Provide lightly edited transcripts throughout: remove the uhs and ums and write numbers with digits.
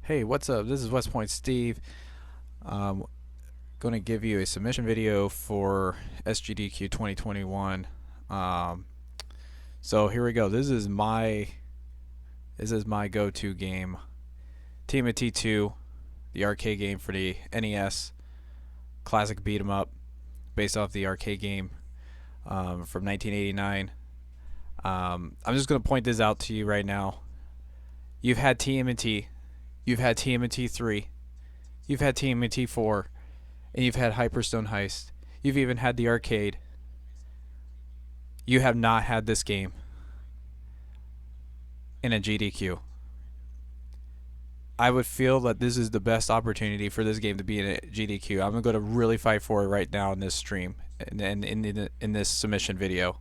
Hey, what's up? This is Westpoint Steve. Going to give you a submission video for SGDQ 2021. So here we go. This is my go-to game. TMNT 2, the arcade game for the NES, classic beat 'em up, based off the arcade game from 1989. I'm just going to point this out to you right now. You've had TMNT. You've had TMNT 3, you've had TMNT 4, and you've had Hyperstone Heist. You've even had the arcade. You have not had this game in a GDQ. I would feel that this is the best opportunity for this game to be in a GDQ. I'm going to really fight for it right now in this stream and in this submission video.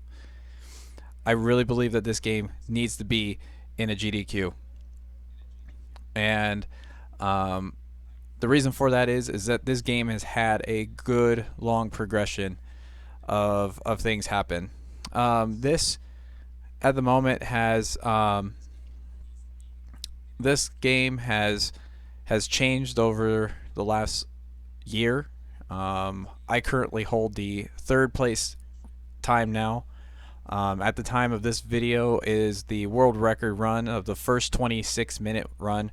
I really believe that this game needs to be in a GDQ. And the reason for that is that this game has had a good long progression of things happen. This at the moment has this game has changed over the last year. I currently hold the third place time now. At the time of this video is the world record run of the first 26-minute run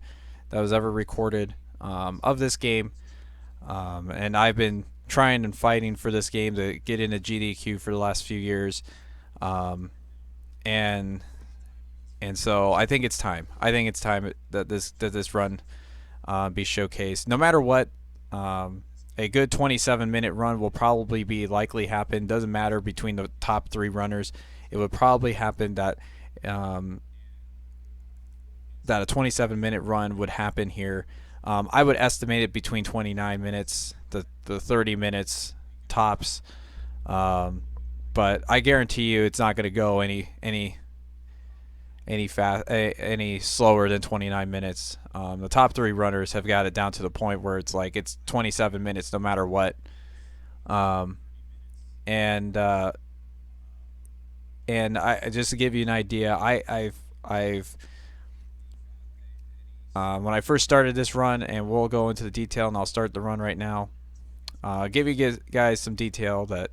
that was ever recorded of this game, and I've been trying and fighting for this game to get into GDQ for the last few years, and so I think it's time. I think it's time that this run be showcased. No matter what, a good 27-minute run will probably be likely happen. Doesn't matter between the top 3 runners. It would probably happen that that a 27-minute run would happen here. I would estimate it between 29 minutes, the 30 minutes tops. But I guarantee you, it's not going to go any slower than 29 minutes. The top 3 runners have got it down to the point where it's like it's 27 minutes no matter what. And I just to give you an idea, I've when I first started this run, and we'll go into the detail, and I'll start the run right now. Give you guys some detail that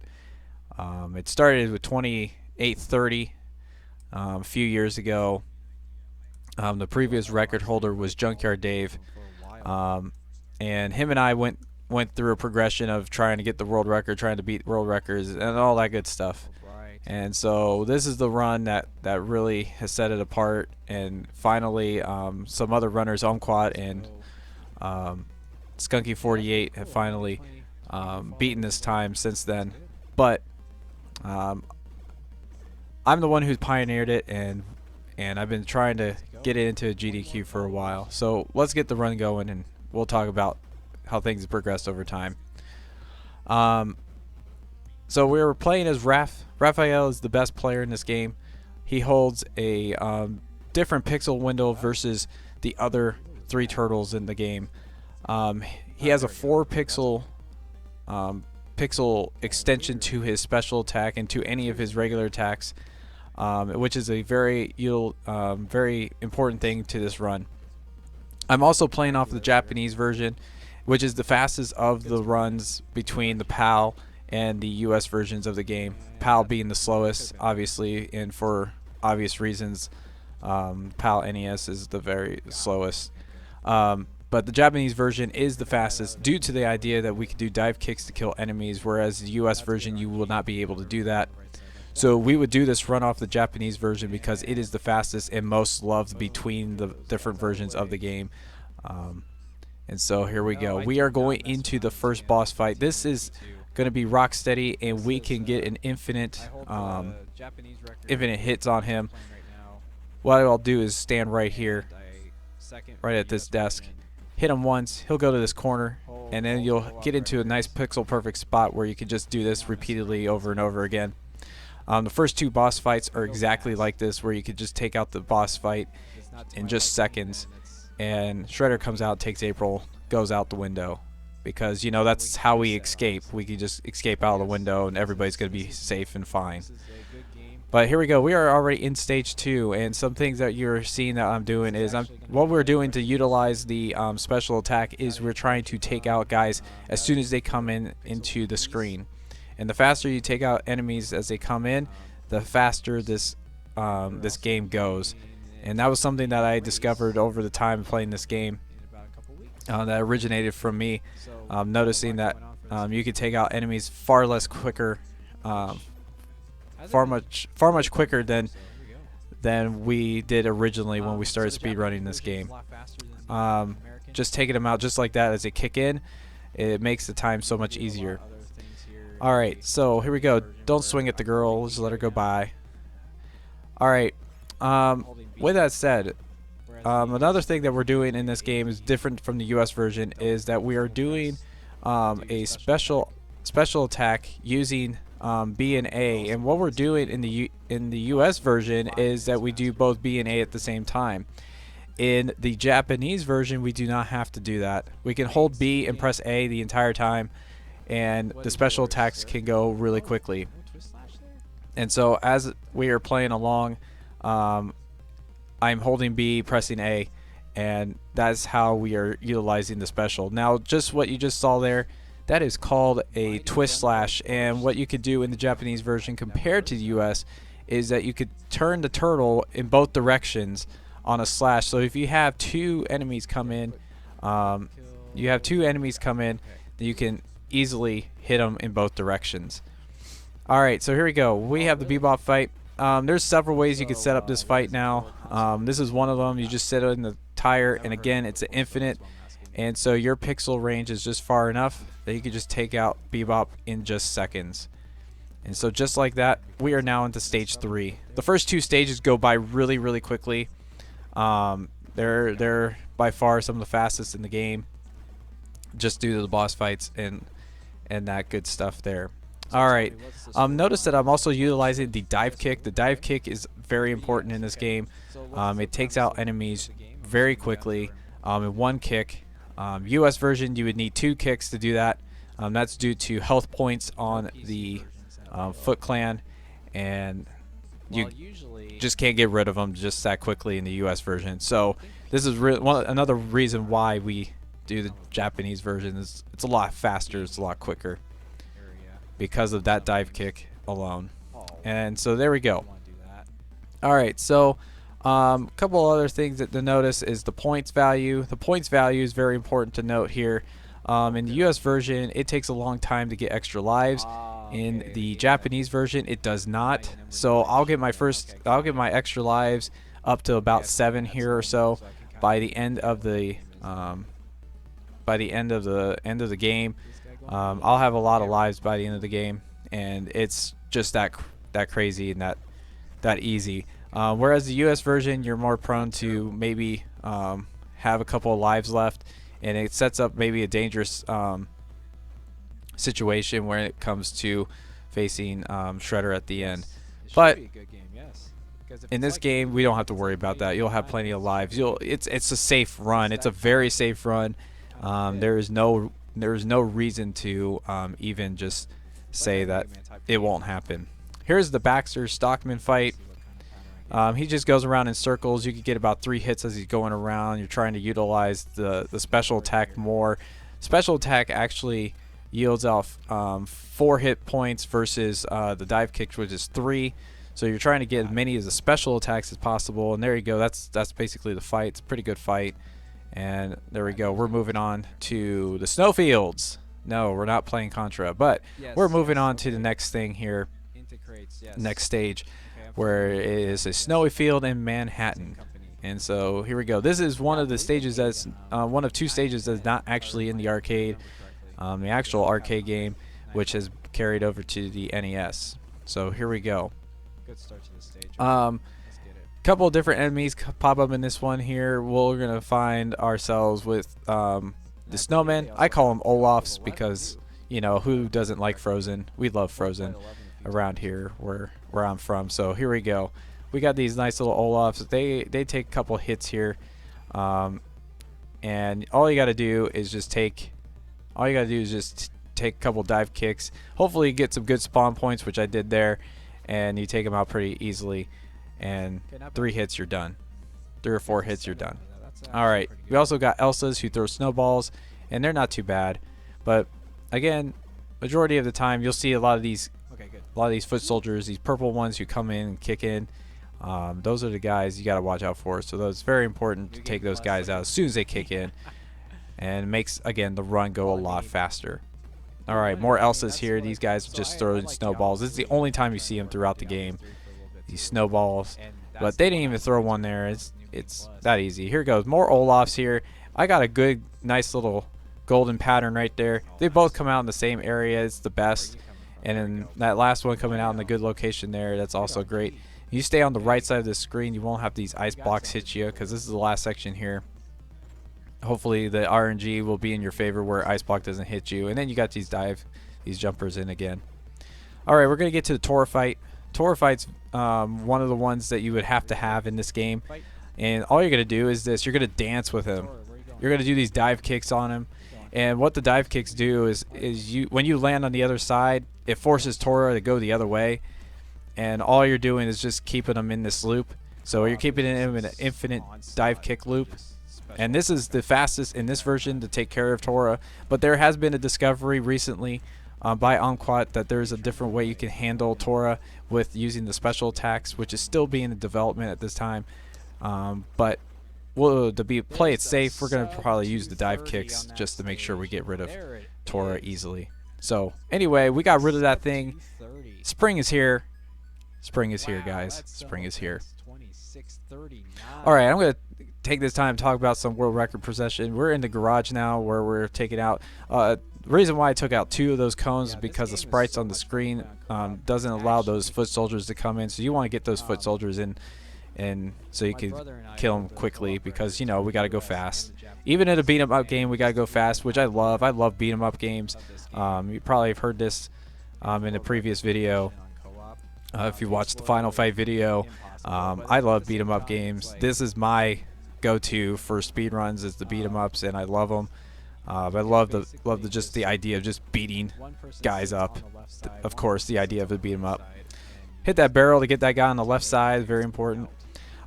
it started with 28:30 a few years ago. The previous record holder was Junkyard Dave, and him and I went through a progression of trying to get the world record, trying to beat world records, and all that good stuff. And so this is the run that really has set it apart. And finally, some other runners, Umquat and Skunky 48, have finally beaten this time since then. But I'm the one who's pioneered it, and I've been trying to get it into a GDQ for a while. So let's get the run going, and we'll talk about how things have progressed over time. So we were playing as Raphael is the best player in this game. He holds a different pixel window versus the other 3 turtles in the game. He has a 4 pixel extension to his special attack and to any of his regular attacks, which is a very important thing to this run. I'm also playing off the Japanese version, which is the fastest of the runs between the PAL and the US versions of the game. PAL being the slowest, obviously, and for obvious reasons. PAL NES is the very slowest. But the Japanese version is the fastest due to the idea that we can do dive kicks to kill enemies, whereas the US version you will not be able to do that. So we would do this run off the Japanese version because it is the fastest and most loved between the different versions of the game. And so here we go. We are going into the first boss fight. This is going to be rock steady, and we can get an infinite hits on him. What I'll do is stand right here, right at this desk, hit him once, he'll go to this corner, and then you'll get into a nice pixel perfect spot where you can just do this repeatedly over and over again. The first 2 boss fights are exactly like this, where you could just take out the boss fight in just seconds, and Shredder comes out, takes April, goes out the window. Because, you know, that's how we escape. We can just escape out of the window, and everybody's going to be safe and fine. But here we go. We are already in stage 2, and some things that you're seeing that I'm doing is what we're doing to utilize the special attack is we're trying to take out guys as soon as they come into the screen. And the faster you take out enemies as they come in, the faster this game goes. And that was something that I discovered over the time playing this game that originated from me noticing that you could take out enemies far quicker quicker than we did originally when we started speedrunning this game. Just taking them out just like that as they kick in, it makes the time so much easier. Alright, so here we go. Don't swing at the girl, just let her go by. Alright, with that said, another thing that we're doing in this game is different from the US version, is that we are doing a special attack using B and A, and what we're doing in the US version is that we do both B and A at the same time. In the Japanese version, we do not have to do that. We can hold B and press A the entire time, and the special attacks can go really quickly. And so as we are playing along, I'm holding B, pressing A, and that's how we are utilizing the special. Now, just what you just saw there, that is called a twist slash, and what you could do in the Japanese version compared to the US is that you could turn the turtle in both directions on a slash. So if you have two enemies come in, then you can easily hit them in both directions. Alright, so here we go. We have the Bebop Fight. There's several ways you could set up this fight now. This is one of them. You just set it in the tire, and again, it's an infinite, and so your pixel range is just far enough that you can just take out Bebop in just seconds. And so just like that, we are now into stage 3. The first 2 stages go by really quickly. They're by far some of the fastest in the game, just due to the boss fights and that good stuff there. Alright, notice that I'm also utilizing the dive kick. The dive kick is very important in this game. It takes out enemies very quickly in one kick. US version, you would need 2 kicks to do that. That's due to health points on the Foot Clan, and you just can't get rid of them just that quickly in the US version. So this is another reason why we do the Japanese version. It's a lot faster, it's a lot quicker, because of that dive kick alone. And so there we go. Alright, so a couple other things to notice is the points value. The points value is very important to note here. In the US version, it takes a long time to get extra lives. In the Japanese version, it does not. So I'll get my extra lives up to about 7 here or so by the end of the game. I'll have a lot of lives by the end of the game, and it's just that crazy and that easy. Whereas the US version, you're more prone to maybe have a couple of lives left, and it sets up maybe a dangerous situation when it comes to facing Shredder at the end. But in this game, we don't have to worry about that. You'll have plenty of lives. It's a safe run. It's a very safe run. There is no reason to even just say that it won't happen. Here's the Baxter Stockman fight. He just goes around in circles. You can get about 3 hits as he's going around. You're trying to utilize the special attack more. Special attack actually yields off 4 hit points versus the dive kick, which is 3. So you're trying to get as many of the special attacks as possible. And there you go. That's basically the fight. It's a pretty good fight. And there we go. We're moving on to the snowfields. No, we're not playing Contra, but we're moving on to the next thing here. Next stage, where it is a snowy field in Manhattan. And so here we go. This is one of the stages that's one of 2 stages that's not actually in the arcade, the actual arcade game, which has carried over to the NES. So here we go. Good start to the stage. Couple of different enemies pop up in this one here. We're gonna find ourselves with the snowmen. I call them Olafs because, you know, who doesn't like Frozen? We love Frozen around here where I'm from. So here we go. We got these nice little Olafs. They take a couple hits here, and all you got to do is just take a couple dive kicks. Hopefully you get some good spawn points, which I did there, and you take them out pretty easily. And 3 hits, you're done. 3 or 4 hits, you're done. All right. We also got Elsas who throw snowballs, and they're not too bad. But again, majority of the time you'll see a lot of these foot soldiers, these purple ones who come in and kick in. Those are the guys you got to watch out for. So it's very important to take those guys out as soon as they kick in, and it makes again the run go a lot faster. All right, more Elsas here. These guys just throwing snowballs. This is the only time you see them throughout the game. These snowballs, but they didn't even throw one there. It's that easy. Here goes more Olafs here. I got a good, nice little golden pattern right there. They both come out in the same area. It's the best. And then that last one coming out in the good location there, that's also great. You stay on the right side of the screen, you won't have these ice blocks hit you, because this is the last section here. Hopefully the RNG will be in your favor where ice block doesn't hit you. And then you got these jumpers in again. Alright, we're going to get to the Trogfight. Trogfight's one of the ones that you would have to have in this game. And all you're going to do is this. You're going to dance with him. You're going to do these dive kicks on him. And what the dive kicks do is when you land on the other side, it forces Tora to go the other way. And all you're doing is just keeping them in this loop. So you're keeping him in an infinite dive kick loop. And this is the fastest in this version to take care of Tora. But there has been a discovery recently by Untitled that there's a different way you can handle Tora with using the special attacks, which is still being in development at this time. But to play it safe, we're going to probably use the dive kicks just to make sure we get rid of Tora easily. So anyway, we got rid of that thing. Spring is here. Spring is here, guys. Spring is here. Alright, I'm going to take this time to talk about some world record possession. We're in the garage now where we're taking out... the reason why I took out 2 of those cones is because the sprites on the screen doesn't allow those foot soldiers to come in. So you want to get those foot soldiers in, and so you can kill them quickly, because, you know, we got to go fast. Even in a beat 'em up game, we got to go fast, which I love. I love beat 'em up games. You probably have heard this in a previous video. If you watched the Final Fight video, I love beat 'em up games. This is my go-to for speed runs, is the beat 'em ups, and I love them. I love just the idea of just beating guys up. Of course, the idea of it beat 'em up. Hit that barrel to get that guy on the left side, very important.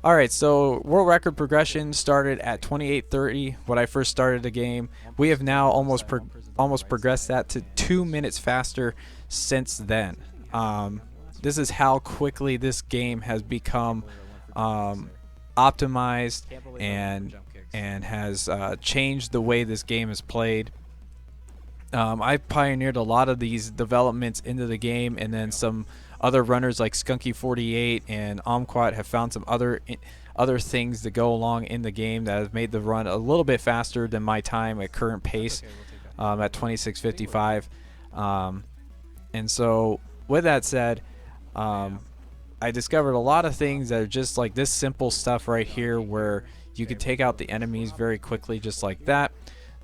All right, so world record progression started at 28:30 when I first started the game. We have now almost progressed that to 2 minutes faster since then. This is how quickly this game has become optimized and has changed the way this game is played. I pioneered a lot of these developments into the game, and then some other runners like Skunky48 and Omquat have found some other things that go along in the game that have made the run a little bit faster than my time at current pace at 26:55. And so with that said, I discovered a lot of things that are just like this simple stuff right here, where you can take out the enemies very quickly just like that.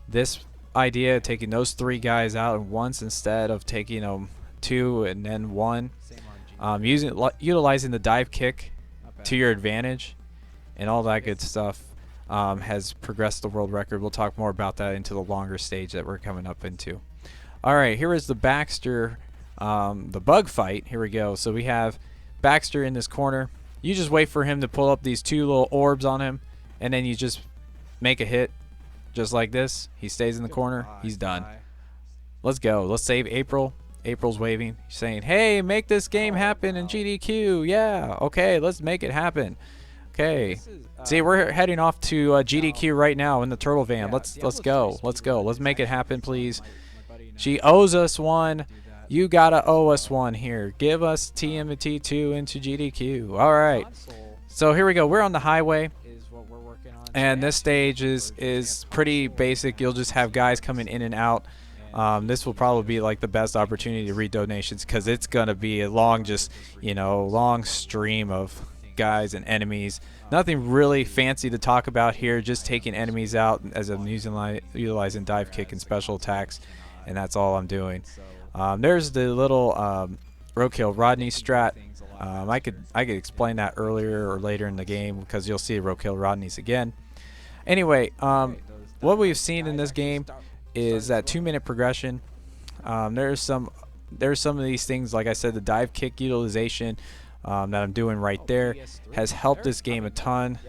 This idea of taking those 3 guys out at once instead of taking them 2 and then 1, utilizing the dive kick to your advantage and all that good stuff has progressed the world record. We'll talk more about that into the longer stage that we're coming up into. Alright, here is the Baxter the bug fight. Here we go. So we have Baxter in this corner. You just wait for him to pull up these 2 little orbs on him, and then you just make a hit just like this. He stays in the corner. He's done. Let's go. Let's save April. April's waving, saying, hey, make this game happen in GDQ. Yeah, okay, let's make it happen. Okay, see, we're heading off to GDQ right now in the turtle van. Let's go. Let's make it happen, please. She owes us one. You gotta owe us one here. Give us TMNT 2 into GDQ. All right. So here we go. We're on the highway, and this stage is pretty basic. You'll just have guys coming in and out. This will probably be like the best opportunity to read donations, because it's gonna be a long, long stream of guys and enemies. Nothing really fancy to talk about here. Just taking enemies out as I'm utilizing dive kick and special attacks, and that's all I'm doing. There's the little roadkill Rodney strat. I could explain that earlier or later in the game, because you'll see roadkill Rodneys again. Anyway, what we've seen in this game is that 2-minute progression. There's some there's some of these things, like I said, the dive kick utilization that I'm doing right there has helped this game a ton.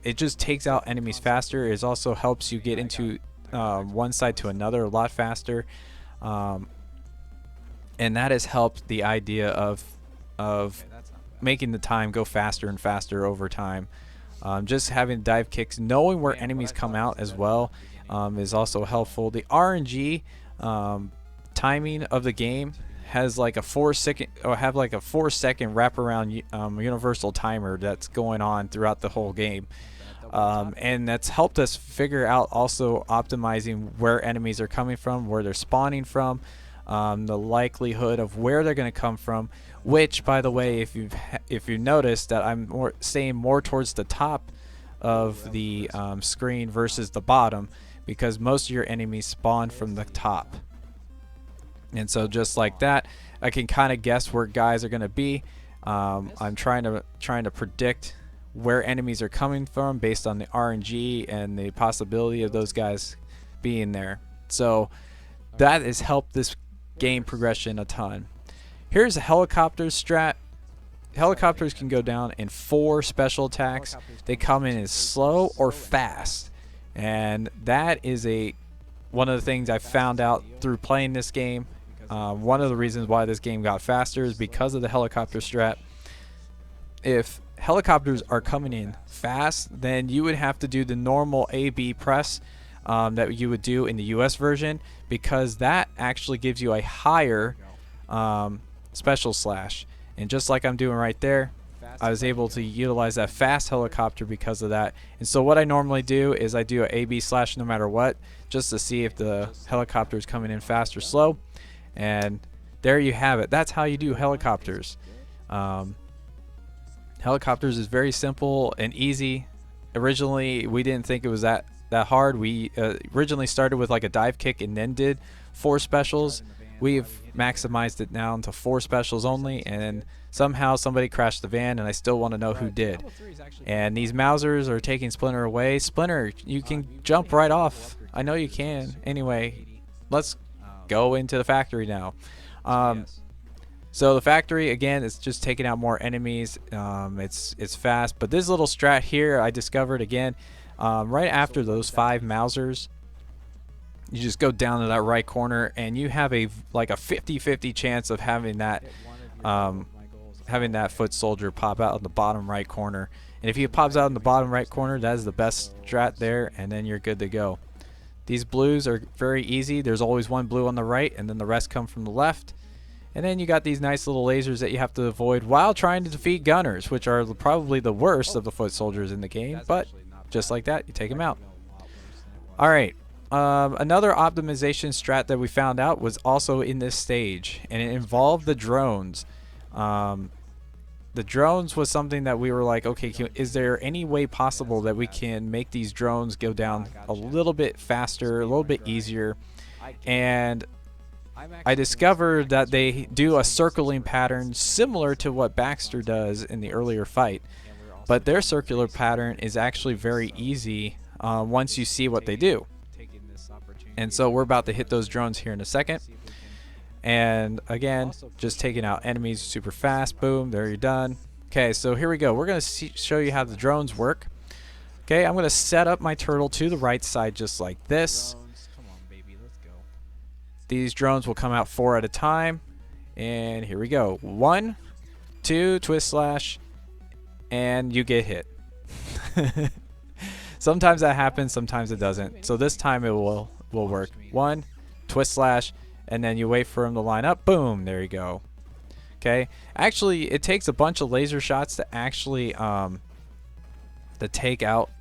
It just takes out enemies faster. It also helps you get into one side to another a lot faster, and that has helped the idea of making the time go faster and faster over time. Just having dive kicks, knowing where enemies come out as well, is also helpful. The RNG timing of the game has like a 4-second wraparound universal timer that's going on throughout the whole game, and that's helped us figure out also optimizing where enemies are coming from, where they're spawning from, the likelihood of where they're going to come from. Which, by the way, if you noticed that I'm staying more towards the top of the screen versus the bottom, because most of your enemies spawn from the top. And so just like that, I can kind of guess where guys are going to be. I'm trying to predict where enemies are coming from based on the RNG and the possibility of those guys being there. So that has helped this game progression a ton. Here's a helicopter strat. Helicopters can go down in 4 special attacks. They come in as slow or fast, and that is one of the things I found out through playing this game. One of the reasons why this game got faster is because of the helicopter strat. If helicopters are coming in fast, then you would have to do the normal A-B press that you would do in the US version, because that actually gives you a higher special slash. And just like I'm doing right there, I was able to utilize that fast helicopter because of that. And so what I normally do is I do a A-B slash no matter what, just to see if the helicopter is coming in fast or slow. And there you have it. That's how you do helicopters. Helicopters is very simple and easy. Originally, we didn't think it was that hard. We originally started with like a dive kick and then did 4 specials. We've maximized it now into 4 specials only, and somehow somebody crashed the van, and I still want to know who did. And these Mausers are taking Splinter away. Splinter, you can jump right off. I know you can. Anyway, let's go into the factory now. So the factory, again, it's just taking out more enemies. It's fast, but this little strat here I discovered again right after those 5 Mausers. You just go down to that right corner, and you have like a 50-50 chance of having that foot soldier pop out in the bottom right corner. And if he pops out in the bottom right corner, that is the best strat there, and then you're good to go. These blues are very easy. There's always one blue on the right, and then the rest come from the left. And then you got these nice little lasers that you have to avoid while trying to defeat gunners, which are probably the worst of the foot soldiers in the game. But just like that, you take them out. All right. Another optimization strat that we found out was also in this stage, and it involved the drones. The drones was something that we were like, okay, is there any way possible that we can make these drones go down a little bit faster, a little bit easier? And I discovered that they do a circling pattern similar to what Baxter does in the earlier fight, but their circular pattern is actually very easy once you see what they do. And so we're about to hit those drones here in a second. And again, just taking out enemies super fast. Boom, there you're done. Okay, so here we go. We're going to show you how the drones work. Okay, I'm going to set up my turtle to the right side just like this. These drones will come out 4 at a time. And here we go. 1, 2, twist slash, and you get hit. Sometimes that happens, sometimes it doesn't. So this time it will work. 1, twist slash, and then you wait for him to line up. Boom, there you go. Okay, actually it takes a bunch of laser shots to actually to take out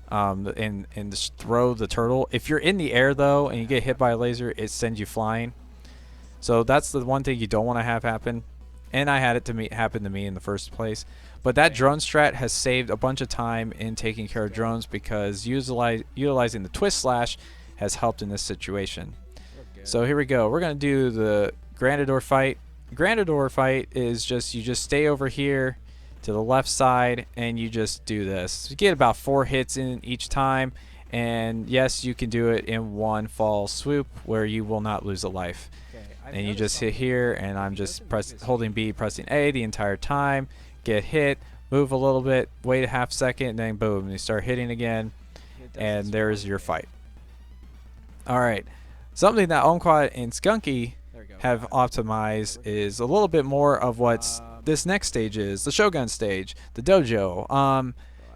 and just throw the turtle. If you're in the air though and you get hit by a laser, it sends you flying. So that's the one thing you don't want to have happen. And I had it happen to me in the first place. But that drone strat has saved a bunch of time in taking care of drones, because utilizing the twist slash has helped in this situation. So here we go. We're going to do the Grandador fight. Grandador fight is just, you just stay over here to the left side and you just do this. You get about 4 hits in each time, and yes, you can do it in one fall swoop where you will not lose a life. and you just hit here, and I'm just holding B, pressing A the entire time. Get hit, move a little bit, wait a half second, and then boom, you start hitting again, and there's your fight. Alright, something that Omquat and Skunky have optimized is a little bit more of what this next stage is, the Shogun stage, the Dojo.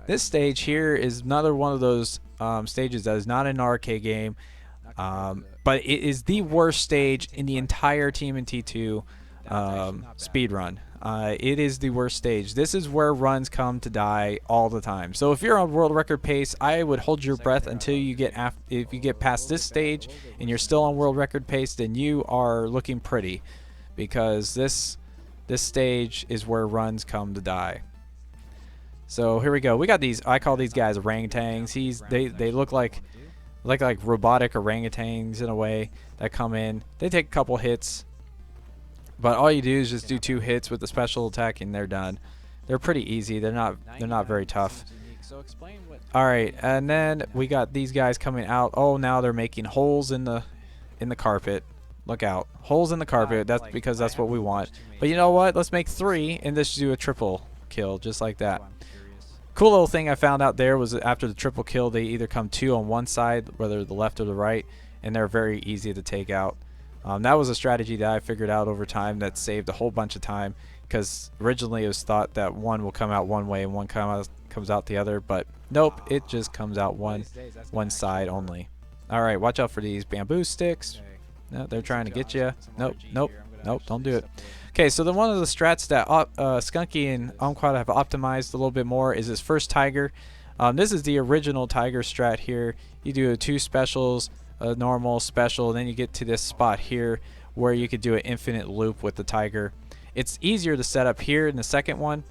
This stage here is another one of those stages that is not an arcade game, but it is the worst stage in the entire TMNT 2 speedrun. It is the worst stage. This is where runs come to die all the time. So if you're on world record pace, I would hold your breath until you get if you get past this stage and you're still on world record pace, then you are looking pretty, because this stage is where runs come to die. So here we go. We got these. I call these guys orangutans. They look like robotic orangutans in a way that come in. They take a couple hits, but all you do is just do 2 hits with the special attack and they're done. They're pretty easy. They're not very tough. All right, and then we got these guys coming out. Oh, now they're making holes in the carpet. Look out, holes in the carpet. That's because that's what we want. But you know what? Let's make 3 and let's do a triple kill just like that. Cool little thing I found out there was that after the triple kill, they either come 2 on one side, whether the left or the right, and they're very easy to take out. That was a strategy that I figured out over time that saved a whole bunch of time, because originally it was thought that one will come out one way and one comes out the other, but nope, it just comes out one side only. Alright, watch out for these bamboo sticks. No, they're trying to get you. Nope, don't do it. Okay, so then one of the strats that Skunky and Omquat have optimized a little bit more is his first tiger. This is the original tiger strat here. You do 2 specials, a normal, special, and then you get to this spot here where you could do an infinite loop with the tiger. It's easier to set up here in the second one,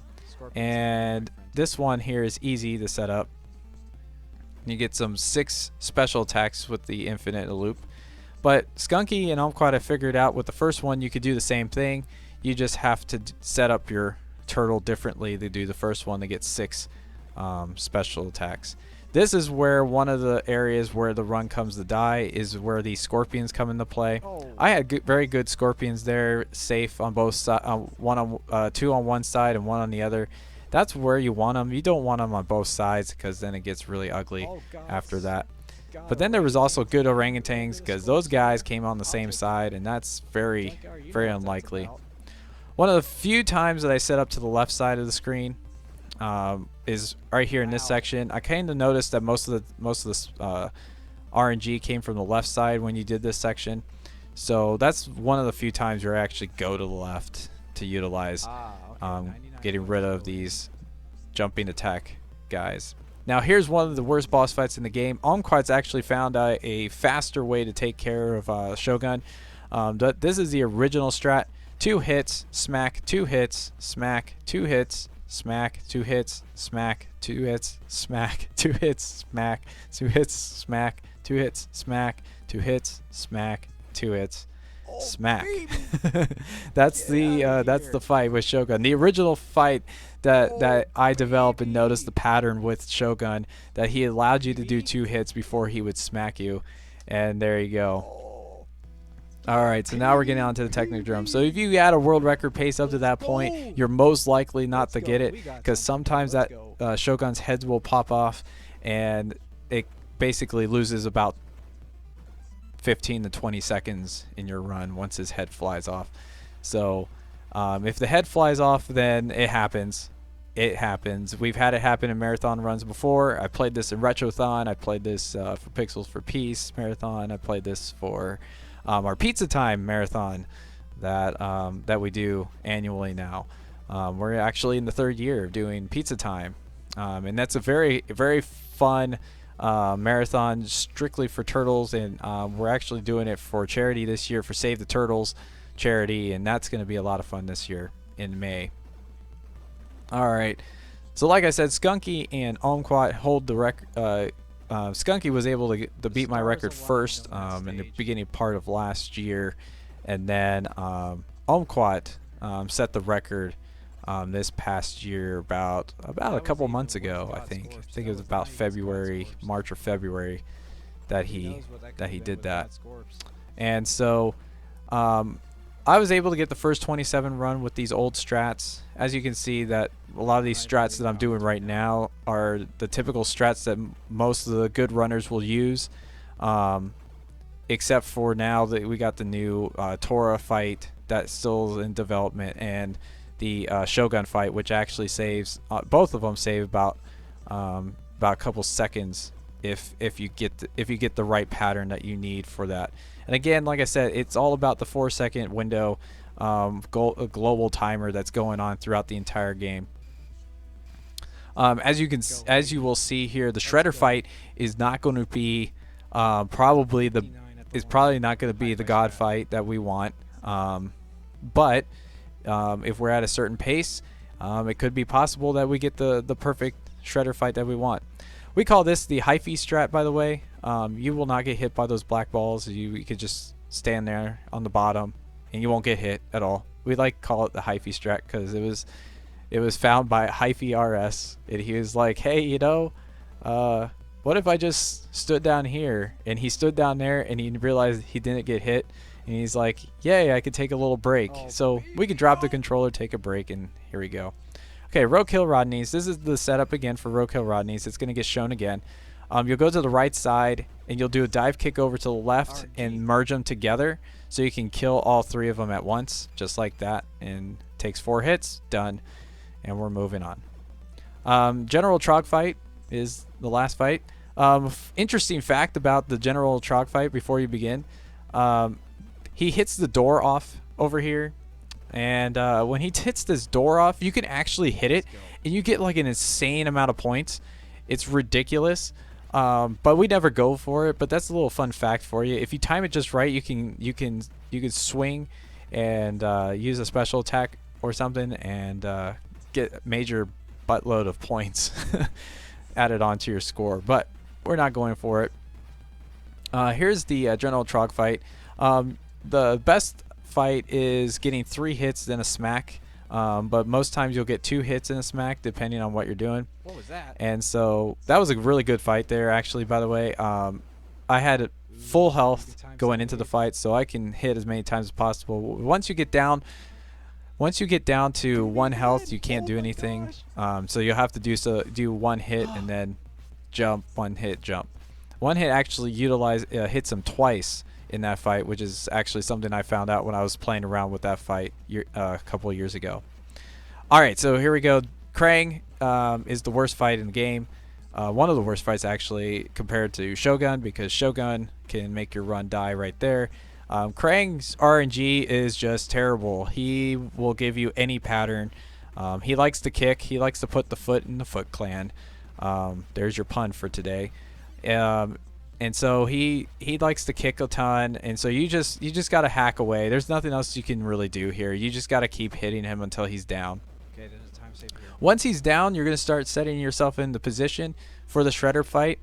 and this one here is easy to set up. You get some 6 special attacks with the infinite loop. But Skunky and Omquat have figured out with the first one you could do the same thing. You just have to set up your turtle differently to do the first one to get 6 special attacks. This is where one of the areas where the run comes to die is where these scorpions come into play. I had very good scorpions there, safe on both sides, 2 on one side and 1 on the other. That's where you want them. You don't want them on both sides, because then it gets really ugly after that. But then there was also good orangutans, because those guys came on the same side, and that's very, very unlikely. One of the few times that I set up to the left side of the screen is right here in this section. I kind of noticed that most of the RNG came from the left side when you did this section. So that's one of the few times you actually go to the left to utilize getting rid of these jumping attack guys. Now here's one of the worst boss fights in the game. Omquat's actually found a faster way to take care of Shogun. This is the original strat. 2 hits, smack, 2 hits, smack, 2 hits, smack, 2 hits, smack, 2 hits, smack, 2 hits, smack, 2 hits, smack, 2 hits, smack, 2 hits, smack, 2 hits, smack. That's the fight with Shogun. The original fight that I developed and noticed the pattern with Shogun, that he allowed you to do 2 hits before he would smack you, and there you go. Alright, so now we're getting on to the Technodrome. So if you add a world record pace up to that point, you're most likely not to get it, because sometimes that Shogun's heads will pop off, and it basically loses about 15 to 20 seconds in your run once his head flies off. So if the head flies off, then it happens. It happens. We've had it happen in marathon runs before. I played this in Retrothon. I played this for Pixels for Peace marathon. I played this for our Pizza Time marathon that we do annually now. We're actually in the 3rd year of doing Pizza Time, and that's a very, very fun marathon strictly for turtles, and we're actually doing it for charity this year for Save the Turtles charity, and that's going to be a lot of fun this year in May. Alright, so like I said, Skunky and Omquat hold the record. Skunky was able to beat my record first in the beginning part of last year, and then Omquat set the record this past year about a couple months ago. I think it was about March or February that he did that. And so I was able to get the first 27 run with these old strats. As you can see, that a lot of these strats that I'm doing right now are the typical strats that most of the good runners will use, except for now that we got the new Trogfight that's still in development, and the Shogun fight, which actually saves both of them save about a couple seconds if you get the right pattern that you need for that. And again, like I said, it's all about the 4-second window global timer that's going on throughout the entire game. As you will see here, the Shredder fight is not going to be probably not going to be the God fight that we want. But if we're at a certain pace, it could be possible that we get the perfect Shredder fight that we want. We call this the Hyphy Strat, by the way. You will not get hit by those black balls. You could just stand there on the bottom and you won't get hit at all. We like to call it the Hyphy Strat because it was found by Hyphy RS, and he was like, hey, you know, what if I just stood down here? And he stood down there and he realized he didn't get hit, and he's like, yay, I could take a little break. So we could drop the controller, take a break, and here we go. Okay, roadkill Rodneys. This is the setup again for roadkill Rodneys. It's going to get shown again. You'll go to the right side and you'll do a dive kick over to the left and merge them together so you can kill all 3 of them at once, just like that. And takes 4 hits, done, and we're moving on. General Trogfight is the last fight. Interesting fact about the General Trogfight before you begin. He hits the door off over here. And when he hits this door off, you can actually hit it, and you get like an insane amount of points. It's ridiculous, but we never go for it. But that's a little fun fact for you. If you time it just right, you can swing and use a special attack or something and get a major buttload of points added onto your score. But we're not going for it. Here's the General Trogfight. The best fight is getting 3 hits then a smack, but most times you'll get 2 hits in a smack depending on what you're doing. What was that? And so that was a really good fight there, actually, by the way. I had full health going into the fight, so I can hit as many times as possible. Once you get down to 1 health, you can't do anything. So you'll have to do 1 hit and then jump, 1 hit, jump. 1 hit actually hits him twice in that fight, which is actually something I found out when I was playing around with that fight a couple of years ago. Alright, so here we go. Krang is the worst fight in the game. One of the worst fights, actually, compared to Shogun, because Shogun can make your run die right there. Krang's RNG is just terrible. He will give you any pattern. He likes to kick. He likes to put the foot in the Foot Clan. There's your pun for today. And so he likes to kick a ton, and so you just gotta hack away. There's nothing else you can really do here. You just gotta keep hitting him until he's down. Okay, there's a time save here. Once he's down, you're gonna start setting yourself in the position for the Shredder fight.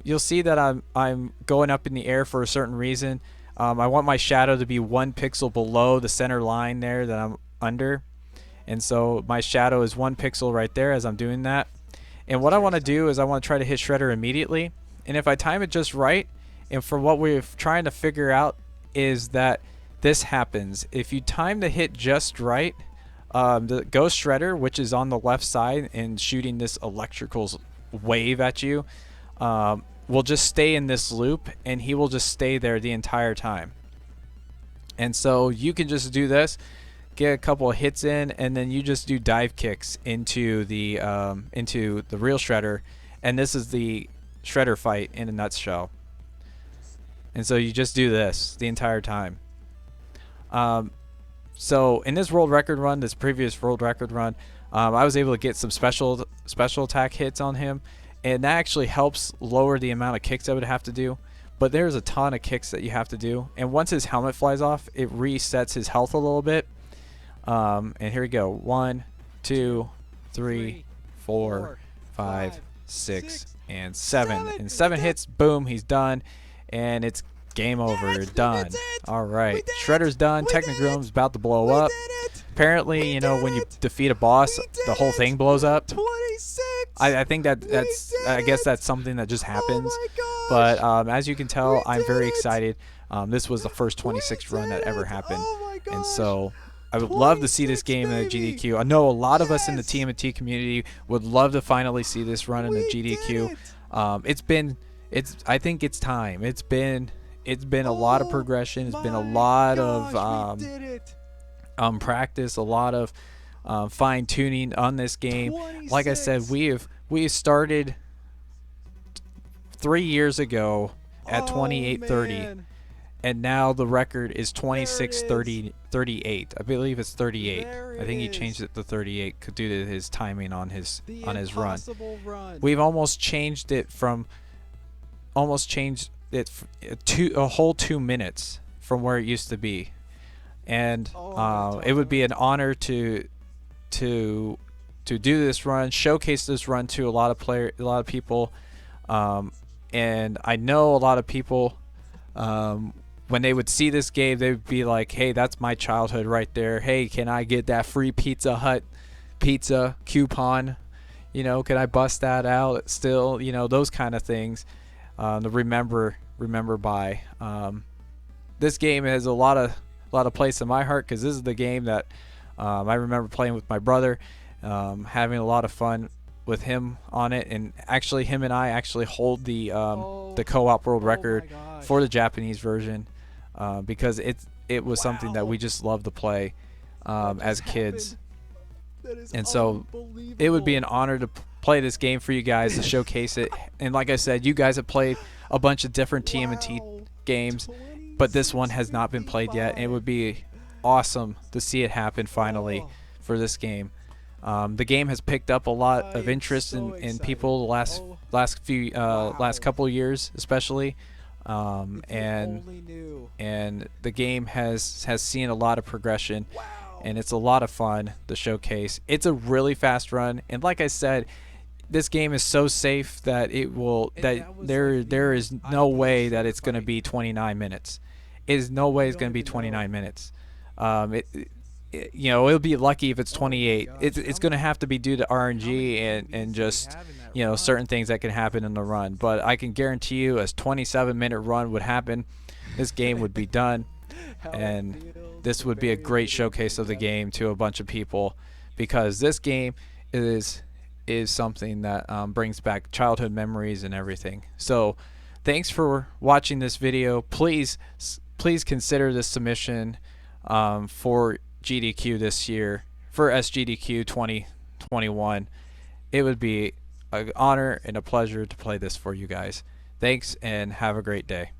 You'll see that I'm going up in the air for a certain reason. I want my shadow to be 1 pixel below the center line there that I'm under, and so my shadow is 1 pixel right there as I'm doing that. And what I want to do is I want to try to hit Shredder immediately. And if I time it just right, and for what we're trying to figure out is that this happens. If you time the hit just right, the Ghost Shredder, which is on the left side and shooting this electrical wave at you, will just stay in this loop, and he will just stay there the entire time. And so you can just do this, get a couple of hits in, and then you just do dive kicks into the real Shredder, and this is the Shredder fight in a nutshell. And so you just do this the entire time. So in this world record run, this previous world record run, I was able to get some special attack hits on him, and that actually helps lower the amount of kicks I would have to do. But there's a ton of kicks that you have to do, and once his helmet flies off, it resets his health a little bit. And here we go. 1, 2, 3, 4, 5, 6, and 7. And 7 hits, boom, he's done, and it's game over. Done. All right, Shredder's done. Technogram's about to blow up. Apparently, you know, when you defeat a boss, the whole thing blows up. 26. I think I guess that's something that just happens. But as you can tell, I'm very excited. This was the first 26th run that ever happened. And so I would love to see this game in the GDQ. I know a lot of us in the TMNT community would love to finally see this run in the GDQ. I think it's time. It's been a lot of progression. It's been a lot of practice, a lot of fine tuning on this game. Like I said, we started 3 years ago at 28:30. And now the record is 26:38. I believe it's 38. I think he changed it to 38 due to his timing on his run. We've almost changed it a whole 2 minutes from where it used to be. And it would be an honor to do this run, showcase this run to a lot of people. And I know a lot of people, when they would see this game, they would be like, hey, that's my childhood right there. Hey, can I get that free Pizza Hut pizza coupon? You know, can I bust that out still? You know, those kind of things to remember by. This game has a lot of place in my heart because this is the game that I remember playing with my brother, having a lot of fun with him on it, and actually him and I actually hold the co-op world record for the Japanese version, because it was something that we just loved to play as kids. And so it would be an honor to play this game for you guys, to showcase it. And like I said, you guys have played a bunch of different TMNT games, but this one has not been played yet, and it would be awesome to see it happen finally for this game. The game has picked up a lot of interest in people the last couple of years, especially, and the game has seen a lot of progression, and it's a lot of fun to showcase. It's a really fast run, and like I said, this game is so safe that there is no way that it's going to be 29 minutes. It is no way it's going to be 29 minutes. You know, it'll be lucky if it's 28. It's going to have to be due to RNG and just, you know, certain things that can happen in the run. But I can guarantee you, a 27-minute run would happen. This game would be done, and this would be a great showcase of the game to a bunch of people, because this game is something that brings back childhood memories and everything. So, thanks for watching this video. Please consider this submission for GDQ this year, for SGDQ 2021. It would be an honor and a pleasure to play this for you guys. Thanks, and have a great day.